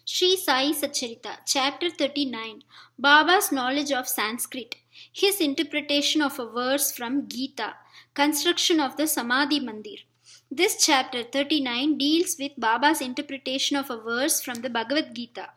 Shri Sai Satcharita, Chapter 39, Baba's knowledge of Sanskrit, his interpretation of a verse from Gita, construction of the Samadhi Mandir. This chapter 39 deals with Baba's interpretation of a verse from the Bhagavad Gita.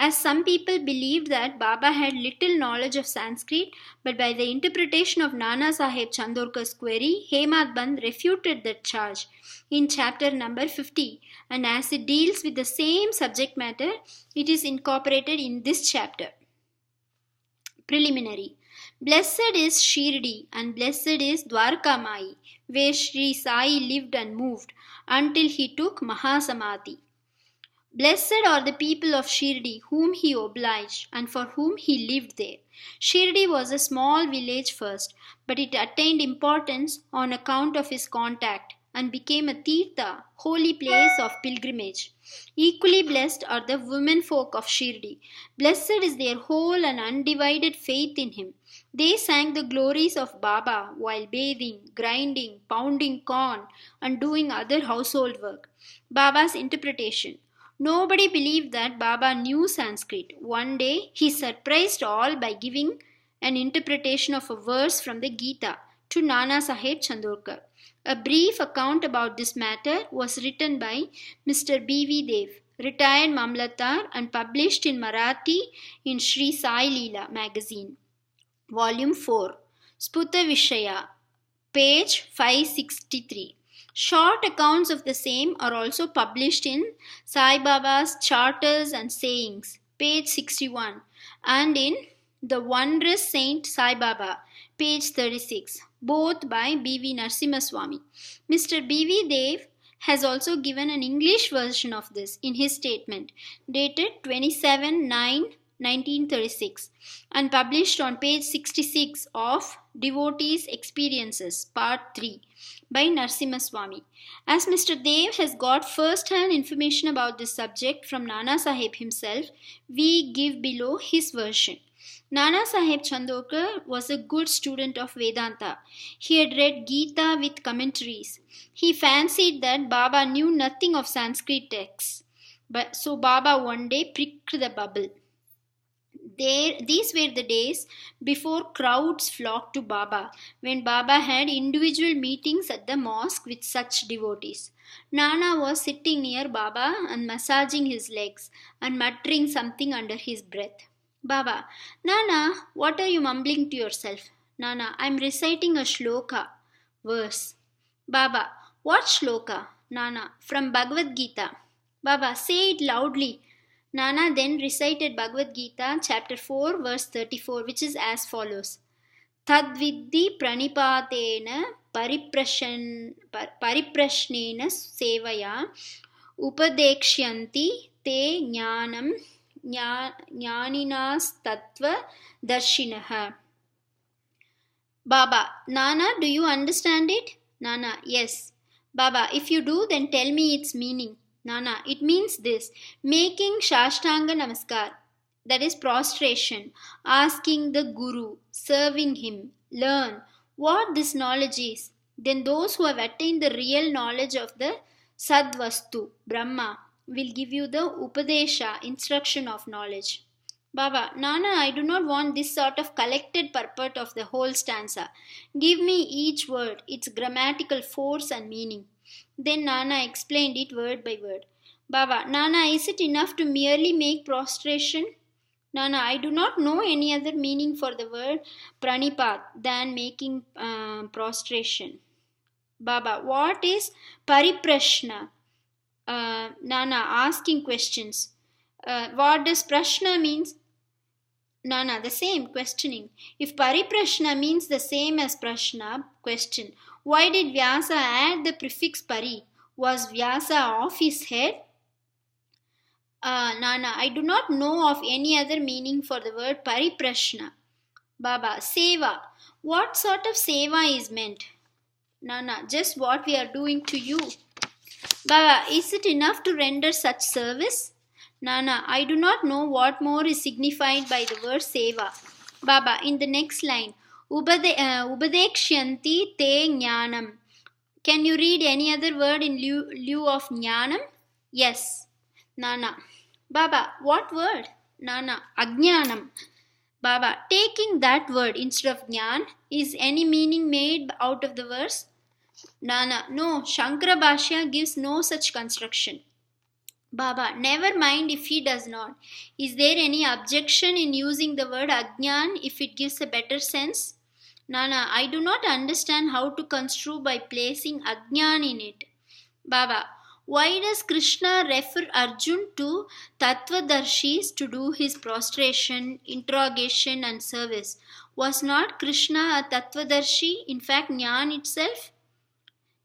As some people believed that Baba had little knowledge of Sanskrit, but by the interpretation of Nana Sahib Chandorkar's query, Hemad Band refuted that charge in chapter number 50, and as it deals with the same subject matter, it is incorporated in this chapter. Preliminary. Blessed is Shirdi and blessed is Dwarkamai, where Shri Sai lived and moved until he took Mahasamadhi. Blessed are the people of Shirdi, whom he obliged and for whom he lived there. Shirdi was a small village first, but it attained importance on account of his contact and became a Tirtha, holy place of pilgrimage. Equally blessed are the women folk of Shirdi. Blessed is their whole and undivided faith in him. They sang the glories of Baba while bathing, grinding, pounding corn, and doing other household work. Baba's interpretation. Nobody believed that Baba knew Sanskrit. One day, he surprised all by giving an interpretation of a verse from the Gita to Nana Sahib Chandorkar. A brief account about this matter was written by Mr. B.V. Dev, retired Mamlatar, and published in Marathi in Shri Sai Leela magazine, volume 4, Sputa Vishaya, page 563. Short accounts of the same are also published in Sai Baba's Charters and Sayings, page 61, and in The Wondrous Saint Sai Baba, page 36, both by B.V. Narasimhaswamy. Mr. B.V. Dev has also given an English version of this in his statement, dated 27/9/1936, and published on page 66 of Devotees' Experiences, Part 3, by Narasimhaswamy. As Mr. Dev has got first-hand information about this subject from Nana Sahib himself, we give below his version. Nana Sahib Chandorkar was a good student of Vedanta. He had read Gita with commentaries. He fancied that Baba knew nothing of Sanskrit texts. So Baba one day pricked the bubble. These were the days before crowds flocked to Baba, when Baba had individual meetings at the mosque with such devotees. Nana was sitting near Baba and massaging his legs and muttering something under his breath. Baba, Nana, what are you mumbling to yourself? Nana, I am reciting a shloka, verse. Baba, what shloka? Nana, from Bhagavad Gita. Baba, say it loudly. Nana then recited Bhagavad Gita, chapter 4, verse 34, which is as follows. Tadviddi pranipatena pariprashnena sevaya upadekshanti te jnanam jnaninas tattva darshinaha. Baba, Nana, do you understand it? Nana, yes. Baba, if you do, then tell me its meaning. Nana, it means this: making Shashtanga Namaskar, that is prostration, asking the Guru, serving him, learn what this knowledge is. Then those who have attained the real knowledge of the Sadvastu, Brahma, will give you the Upadesha, instruction of knowledge. Baba, Nana, I do not want this sort of collected purport of the whole stanza. Give me each word, its grammatical force and meaning. Then Nana explained it word by word. Baba, Nana, is it enough to merely make prostration? Nana, I do not know any other meaning for the word pranipat than making prostration. Baba, what is pariprashna? Nana, asking questions. What does prashna means? Nana, the same, questioning. If pariprashna means the same as prashna, question, why did Vyasa add the prefix pari? Was Vyasa off his head? Nana, I do not know of any other meaning for the word pariprashna. Baba, seva. What sort of seva is meant? Nana, just what we are doing to you. Baba, is it enough to render such service? Nana, I do not know what more is signified by the word seva. Baba, in the next line, Upadekshanti te jnanam. Can you read any other word in lieu of jnanam? Yes. Nana, Baba, what word? Nana, Ajnanam. Baba, taking that word instead of Jnana, is any meaning made out of the verse? Nana, no, Shankara Bhashya gives no such construction. Baba, never mind if he does not. Is there any objection in using the word Ajnan if it gives a better sense? Nana, I do not understand how to construe by placing Ajnan in it. Baba, why does Krishna refer Arjun to Tattvadarshis to do his prostration, interrogation, and service? Was not Krishna a Tattvadarshi, in fact, Jnana itself?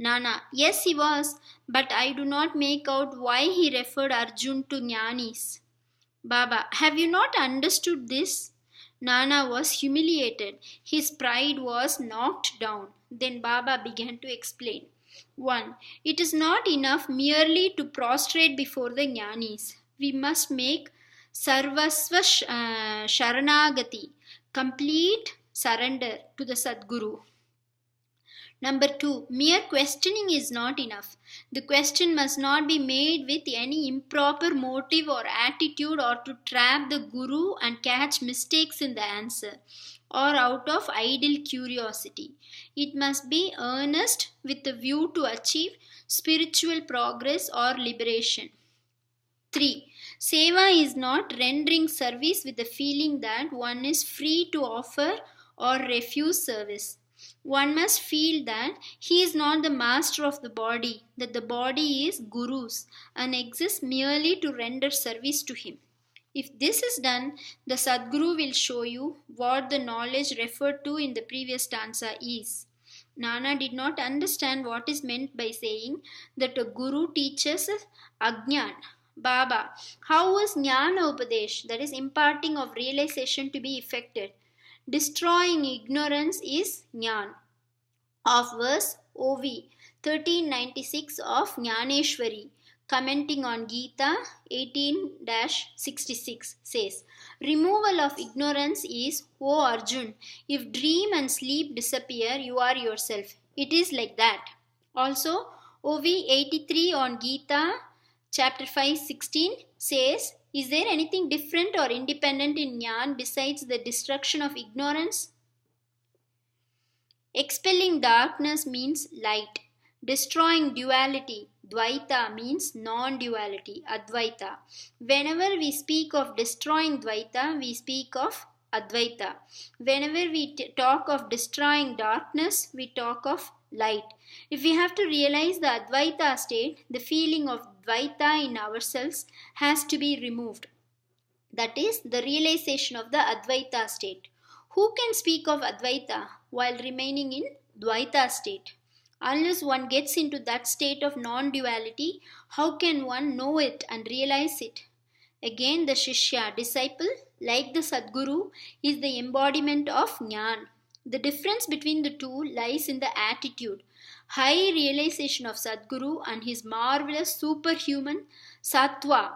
Nana, yes, he was, but I do not make out why he referred Arjun to Jnanis. Baba, have you not understood this? Nana was humiliated. His pride was knocked down. Then Baba began to explain. 1. It is not enough merely to prostrate before the Jnanis. We must make Sarvasva Sharanagati, complete surrender to the Sadguru. Number 2, mere questioning is not enough. The question must not be made with any improper motive or attitude or to trap the Guru and catch mistakes in the answer or out of idle curiosity. It must be earnest with a view to achieve spiritual progress or liberation. 3. Seva is not rendering service with the feeling that one is free to offer or refuse service. One must feel that he is not the master of the body, that the body is Guru's and exists merely to render service to him. If this is done, the Sadguru will show you what the knowledge referred to in the previous stanza is. Nana did not understand what is meant by saying that a Guru teaches Ajnan. Baba, how was Jnana Upadesh, that is imparting of realization, to be effected? Destroying ignorance is Jnana. Of verse OV 1396 of Jnaneshwari, commenting on Gita 18-66 says, removal of ignorance is, O Arjun, if dream and sleep disappear, you are yourself. It is like that. Also, OV 83 on Gita chapter 5:16 says, is there anything different or independent in Jnana besides the destruction of ignorance? Expelling darkness means light. Destroying duality, Dvaita, means non-duality, Advaita. Whenever we speak of destroying Dvaita, we speak of Advaita. Whenever we talk of destroying darkness, we talk of light. If we have to realize the Advaita state, the feeling of Dvaita in ourselves has to be removed. That is the realization of the Advaita state. Who can speak of Advaita while remaining in Dvaita state? Unless one gets into that state of non-duality, how can one know it and realize it? Again, the Shishya, disciple, like the Sadguru, is the embodiment of Jnana. The difference between the two lies in the attitude. High realization of Sadguru and his marvelous superhuman Sattva,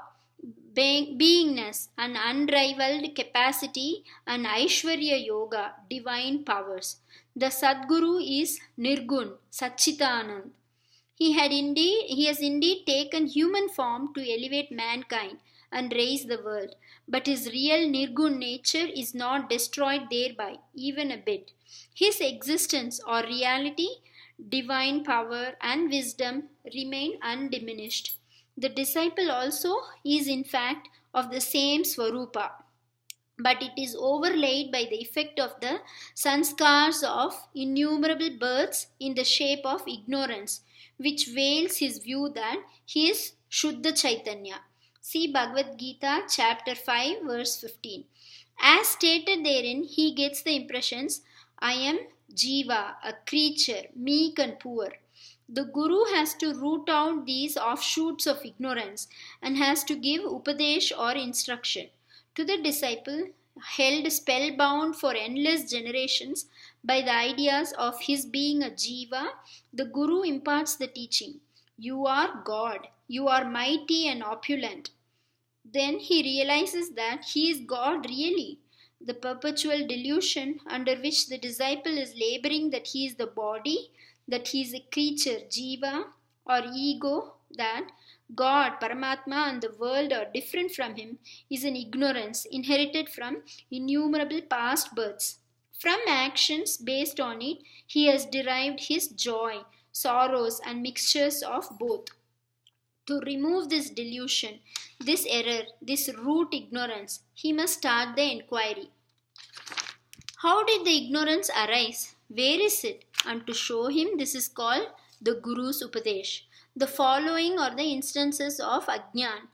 beingness, and unrivaled capacity, and Aishwarya Yoga, divine powers. The Sadguru is Nirgun, Satchitanand. He has indeed taken human form to elevate mankind and raise the world, but his real Nirgun nature is not destroyed thereby, even a bit. His existence or reality, divine power, and wisdom remain undiminished. The disciple also is in fact of the same Swarupa, but it is overlaid by the effect of the sanskars of innumerable births in the shape of ignorance, which veils his view that he is Shuddha Chaitanya. See Bhagavad Gita chapter 5 verse 15. As stated therein, he gets the impressions, I am Jiva, a creature, meek and poor. The Guru has to root out these offshoots of ignorance and has to give upadesh or instruction. To the disciple, held spellbound for endless generations by the ideas of his being a Jiva, the Guru imparts the teaching. You are God. You are mighty and opulent. Then he realizes that he is God really. The perpetual delusion under which the disciple is laboring that he is the body, that he is a creature, Jiva, or ego, that God, Paramatma, and the world are different from him is an ignorance inherited from innumerable past births. From actions based on it, he has derived his joy, sorrows, and mixtures of both. To remove this delusion, this error, this root ignorance, he must start the inquiry. How did the ignorance arise? Where is it? And to show him, this is called the Guru's Upadesh. The following are the instances of Ajnan.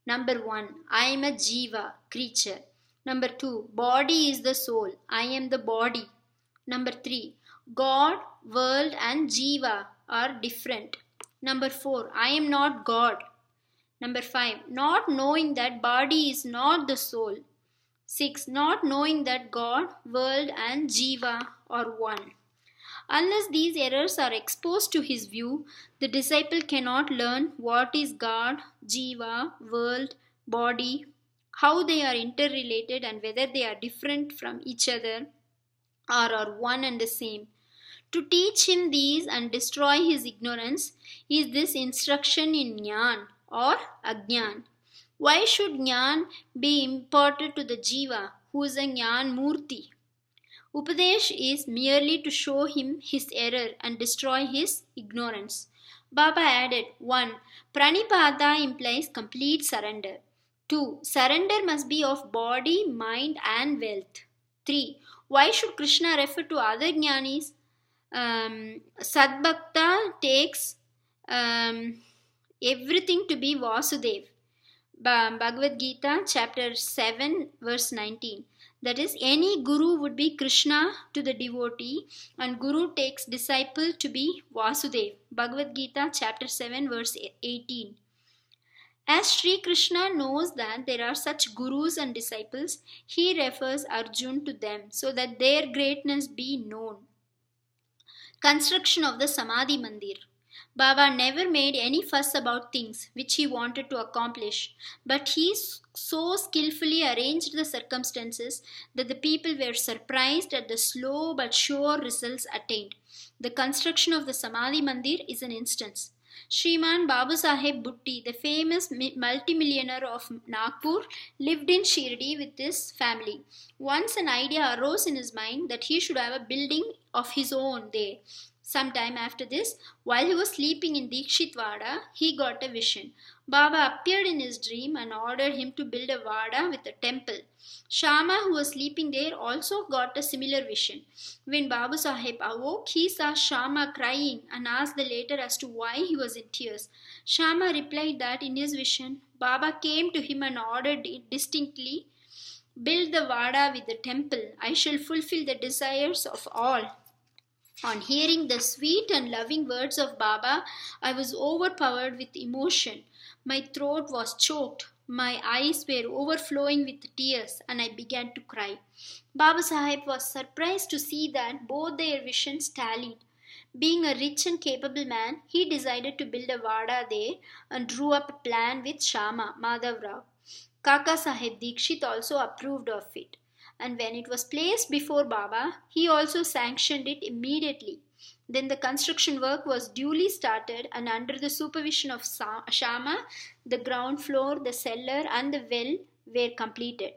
Number 1, I am a Jiva, creature. Number 2, body is the soul. I am the body. Number 3, God, world, and Jiva are different. Number 4, I am not God. Number 5, not knowing that body is not the soul. 6. Not knowing that God, world, and Jiva are one. Unless these errors are exposed to his view, the disciple cannot learn what is God, Jiva, world, body, how they are interrelated, and whether they are different from each other or are one and the same. To teach him these and destroy his ignorance is this instruction in Jnana or Ajnan. Why should Jnana be imparted to the Jiva who is a Jnana Murti? Upadesh is merely to show him his error and destroy his ignorance. Baba added 1. Pranipada implies complete surrender. 2. Surrender must be of body, mind, and wealth. 3. Why should Krishna refer to other jnanis? Sadbhakta takes everything to be Vasudev. Bhagavad Gita chapter 7 verse 19. That is, any guru would be Krishna to the devotee, and guru takes disciple to be Vasudev. Bhagavad Gita chapter 7 verse 18. As Shri Krishna knows that there are such gurus and disciples, he refers Arjun to them so that their greatness be known. Construction of the Samadhi Mandir. Baba never made any fuss about things which he wanted to accomplish, but he so skillfully arranged the circumstances that the people were surprised at the slow but sure results attained. The construction of the Samadhi Mandir is an instance. Shriman Babu Saheb Bhutti, the famous multimillionaire of Nagpur, lived in Shirdi with his family. Once an idea arose in his mind that he should have a building of his own there. Sometime after this, while he was sleeping in Dikshitwada, he got a vision. Baba appeared in his dream and ordered him to build a vada with a temple. Shama, who was sleeping there, also got a similar vision. When Babu Sahib awoke, he saw Shama crying and asked the latter as to why he was in tears. Shama replied that in his vision, Baba came to him and ordered distinctly, "Build the vada with the temple. I shall fulfill the desires of all." On hearing the sweet and loving words of Baba, I was overpowered with emotion. My throat was choked, my eyes were overflowing with tears, and I began to cry. Baba Sahib was surprised to see that both their visions tallied. Being a rich and capable man, he decided to build a vada there and drew up a plan with Shama, Madhav Rao. Kaka Sahib Dikshit also approved of it. And when it was placed before Baba, he also sanctioned it immediately. Then the construction work was duly started, and under the supervision of Shama, the ground floor, the cellar, and the well were completed.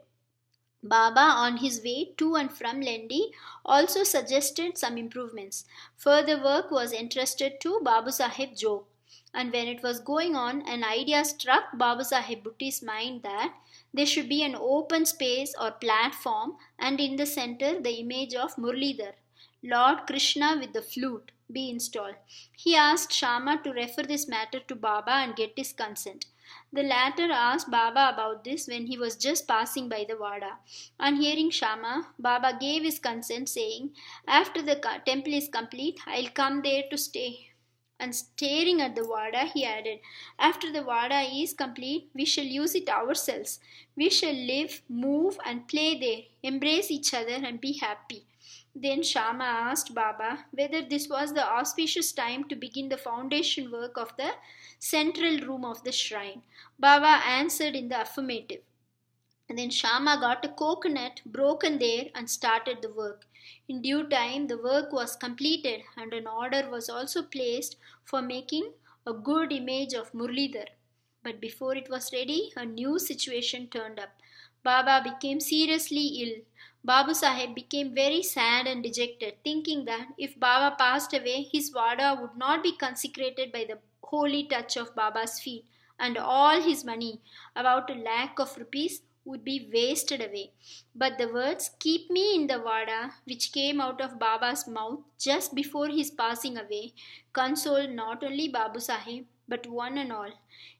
Baba, on his way to and from Lendi, also suggested some improvements. Further work was entrusted to Babu Sahib Jog. And when it was going on, an idea struck Babu Sahib Bhutti's mind that there should be an open space or platform, and in the center the image of Murlidhar, Lord Krishna with the flute, be installed. He asked Shama to refer this matter to Baba and get his consent. The latter asked Baba about this when he was just passing by the Vada. On hearing Shama, Baba gave his consent, saying, "After the temple is complete, I'll come there to stay." And staring at the Vada, he added, "After the Vada is complete, we shall use it ourselves. We shall live, move, and play there, embrace each other, and be happy." Then Shama asked Baba whether this was the auspicious time to begin the foundation work of the central room of the shrine. Baba answered in the affirmative. And then Shama got a coconut broken there and started the work. In due time, the work was completed, and an order was also placed for making a good image of Murlidhar. But before it was ready, a new situation turned up. Baba became seriously ill. Babu Saheb became very sad and dejected, thinking that if Baba passed away, his Vada would not be consecrated by the holy touch of Baba's feet, and all his money, about a lakh of rupees, would be wasted away. But the words, "Keep me in the Vada," which came out of Baba's mouth just before his passing away, consoled not only Babu Sahib but one and all.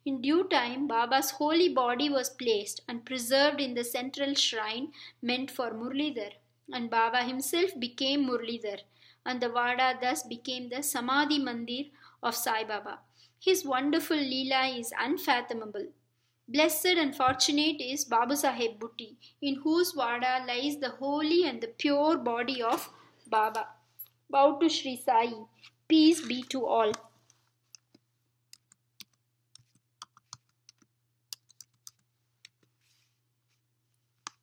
In due time, Baba's holy body was placed and preserved in the central shrine meant for Murlidhar, and Baba himself became Murlidhar, and the Vada thus became the Samadhi Mandir of Sai Baba. His wonderful Leela is unfathomable. Blessed and fortunate is Babu Saheb Bhutti, in whose Vada lies the holy and the pure body of Baba. Bow to Shri Sai. Peace be to all.